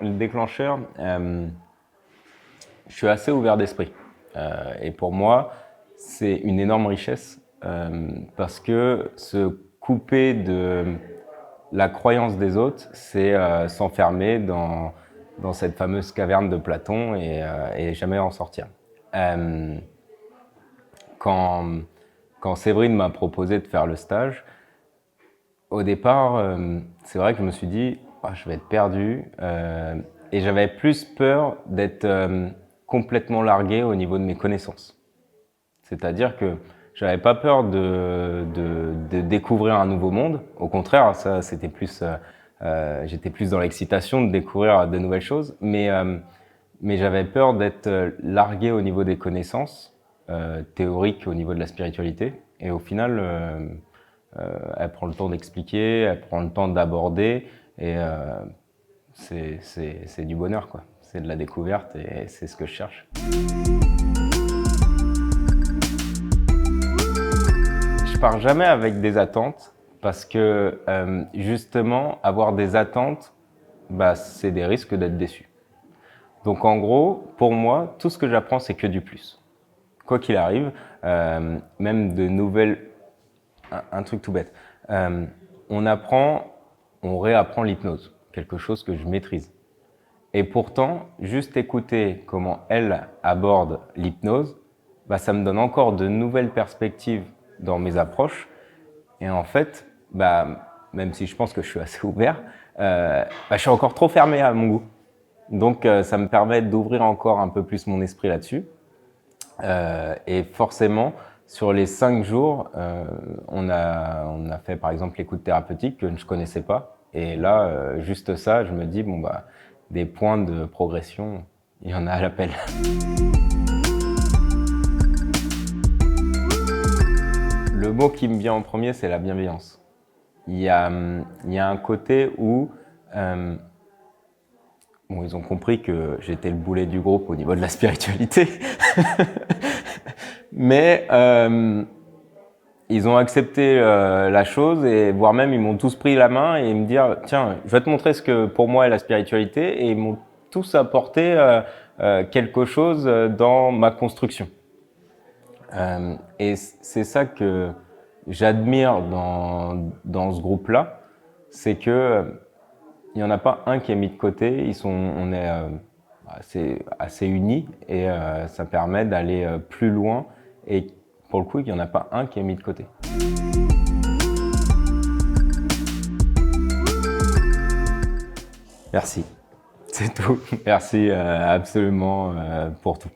le déclencheur, je suis assez ouvert d'esprit. Et pour moi, c'est une énorme richesse parce que se couper de la croyance des autres, c'est s'enfermer dans cette fameuse caverne de Platon et jamais en sortir. Quand Séverine m'a proposé de faire le stage, au départ, c'est vrai que je me suis dit oh, je vais être perdu et j'avais plus peur d'être complètement largué au niveau de mes connaissances. C'est-à-dire que j'avais pas peur de découvrir un nouveau monde. Au contraire, ça c'était plus, j'étais plus dans l'excitation de découvrir de nouvelles choses, mais j'avais peur d'être largué au niveau des connaissances théoriques, au niveau de la spiritualité. Et au final, elle prend le temps d'expliquer, elle prend le temps d'aborder, et c'est du bonheur, quoi. C'est de la découverte et c'est ce que je cherche. Je pars jamais avec des attentes parce que justement, avoir des attentes, bah, c'est des risques d'être déçu. Donc en gros, pour moi, tout ce que j'apprends, c'est que du plus. Quoi qu'il arrive, même de nouvelles... Un truc tout bête. On réapprend l'hypnose, quelque chose que je maîtrise. Et pourtant, juste écouter comment elle aborde l'hypnose, bah, ça me donne encore de nouvelles perspectives dans mes approches. Et en fait, bah, même si je pense que je suis assez ouvert, bah, je suis encore trop fermé à mon goût. Donc ça me permet d'ouvrir encore un peu plus mon esprit là-dessus. Et forcément, sur les 5 jours, on a fait par exemple l'écoute thérapeutique que je ne connaissais pas. Et là, juste ça, je me dis, bon, bah, des points de progression, il y en a à l'appel. Le mot qui me vient en premier, c'est la bienveillance. Il y a un côté où bon, ils ont compris que j'étais le boulet du groupe au niveau de la spiritualité. Mais ils ont accepté la chose et voire même ils m'ont tous pris la main et me dire tiens, je vais te montrer ce que pour moi est la spiritualité, et ils m'ont tous apporté quelque chose dans ma construction. Et c'est ça que j'admire dans ce groupe-là, c'est que il n'y en a pas un qui est mis de côté, on est assez unis et ça permet d'aller plus loin, et pour le coup, il n'y en a pas un qui est mis de côté. Merci, c'est tout. Merci absolument pour tout.